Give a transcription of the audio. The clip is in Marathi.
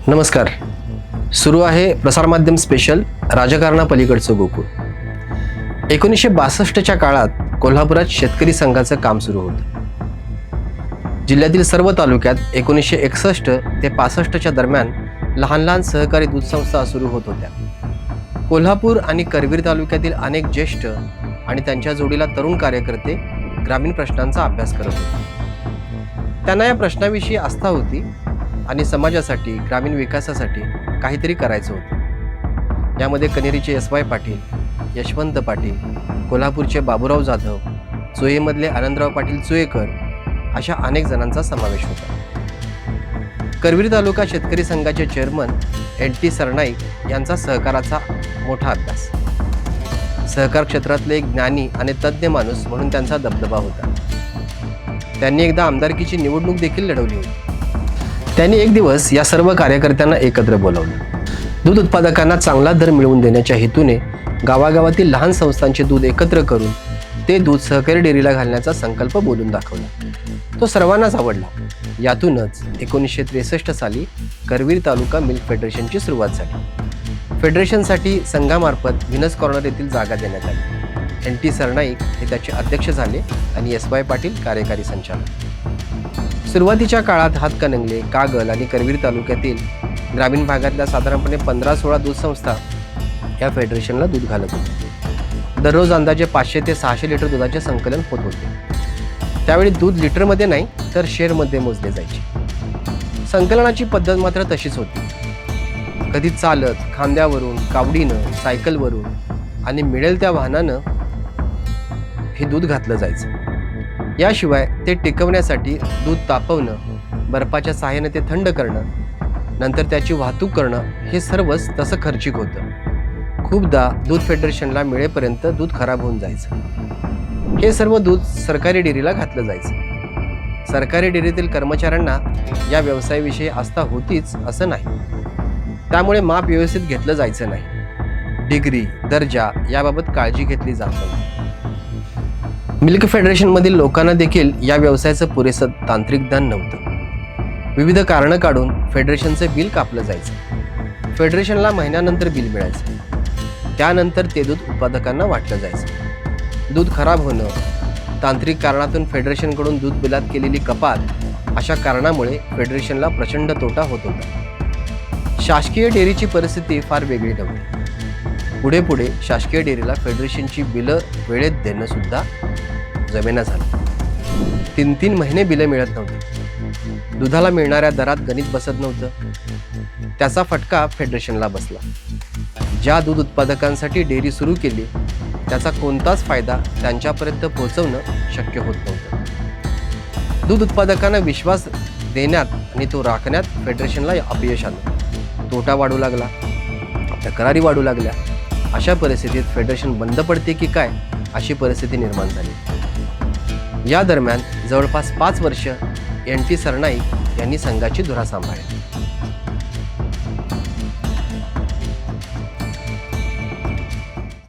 नमस्कार. सुरू आहे प्रसारमाध्यम स्पेशल राजकारणापलीकडचं गोकुळ. 1962च्या काळात कोल्हापुरात शेतकरी संघाचं काम सुरू होतं. जिल्ह्यातील सर्व तालुक्यात 1961 ते 65च्या दरम्यान लहान लहान सहकारी दूध संस्था सुरू होत होत्या. कोल्हापूर आणि करवीर तालुक्यातील अनेक ज्येष्ठ आणि त्यांच्या जोडीला तरुण कार्यकर्ते ग्रामीण प्रश्नांचा अभ्यास करत होते. त्यांना या प्रश्नाविषयी आस्था होती आणि समाजासाठी, ग्रामीण विकासासाठी काहीतरी करायचं होतं. यामध्ये कनेरीचे एस.वाय. पाटील, यशवंत पाटील, कोल्हापूरचे बाबूराव जाधव, चोईमधले आनंदराव पाटील चुएकर अशा अनेक जणांचा समावेश होता. करवीर तालुका शेतकरी संघाचे चेअरमन N.T. सरनाईक यांचा सहकाराचा मोठा अभ्यास. सहकार क्षेत्रातले एक ज्ञानी आणि तज्ज्ञ माणूस म्हणून त्यांचा दबदबा होता. त्यांनी एकदा आमदारकीची निवडणूक देखील लढवली होती. त्यांनी एक दिवस या सर्व कार्यकर्त्यांना एकत्र बोलावलं. दूध उत्पादकांना चांगला दर मिळवून देण्याच्या हेतूने गावागावातील लहान संस्थांचे दूध एकत्र करून ते दूध सहकारी डेअरीला घालण्याचा संकल्प बोलून दाखवला. तो सर्वांनाच आवडला. यातूनच 1963 साली करवीर तालुका मिल्क फेडरेशनची सुरुवात झाली. फेडरेशनसाठी संघामार्फत व्हिनस कॉर्नर येथील जागा देण्यात आली. N.T. सरनाईक हे त्याचे अध्यक्ष झाले आणि एस.वाय. पाटील कार्यकारी संचालक. सुरुवातीच्या काळात हातकणंगले, कागल आणि करवीर तालुक्यातील ग्रामीण भागातल्या साधारणपणे 15-16 दूध संस्था या फेडरेशनला दूध घालत होत्या. दररोज अंदाजे 500 ते 600 लिटर दुधाचे संकलन होत होते. त्यावेळी दूध लिटरमध्ये नाही तर शेअरमध्ये मोजले जायचे. संकलनाची पद्धत मात्र तशीच होती. कधी चालत, खांद्यावरून, कावडीनं, सायकलवरून आणि मिळेल त्या वाहनानं हे दूध घातलं जायचं. याशिवाय ते टिकवण्यासाठी दूध तापवणं, बर्फाच्या सहाय्याने ते थंड करणं, नंतर त्याची वाहतूक करणं हे सर्वच तसं खर्चिक होतं. खूपदा दूध फेडरेशनला मिळेपर्यंत दूध खराब होऊन जायचं. हे सर्व दूध सरकारी डेअरीला घातलं जायचं. सरकारी डेअरीतील कर्मचाऱ्यांना या व्यवसायाविषयी आस्था होतीच असं नाही. त्यामुळे माप व्यवस्थित घेतलं जायचं नाही. डिग्री, दर्जा याबाबत काळजी घेतली जात नाही. मिल्क फेडरेशनमधील लोकांना देखील या व्यवसायाचं पुरेसं तांत्रिक ज्ञान नव्हतं. विविध कारणं काढून फेडरेशनचं बिल कापलं जायचं. फेडरेशनला महिन्यानंतर बिल मिळायचं. त्यानंतर ते दूध उत्पादकांना वाटलं जायचं. दूध खराब होणं, तांत्रिक कारणातून फेडरेशनकडून दूध बिलात केलेली कपात अशा कारणामुळे फेडरेशनला प्रचंड तोटा होत होता. शासकीय डेअरीची परिस्थिती फार वेगळी नव्हती. पुढे शासकीय डेअरीला फेडरेशनची बिलं वेळेत देणं सुद्धा जमेना झालं. 3-3 महिने बिलं मिळत नव्हती. दुधाला मिळणाऱ्या दरात गणित बसत नव्हतं. त्याचा फटका फेडरेशनला बसला. ज्या दूध उत्पादकांसाठी डेअरी सुरू केली त्याचा कोणताच फायदा त्यांच्यापर्यंत पोहोचवणं शक्य होत नव्हतं. दूध उत्पादकांना विश्वास देण्यात आणि तो राखण्यात फेडरेशनला अपयश आलं. तोटा वाढू लागला, तक्रारी वाढू लागल्या. अशा परिस्थितीत फेडरेशन बंद पडते की काय अशी परिस्थिती निर्माण झाली. या दरम्यान जवळपास 5 वर्ष N.T. सरनाईक यांनी संघाची धुरा सांभाळली.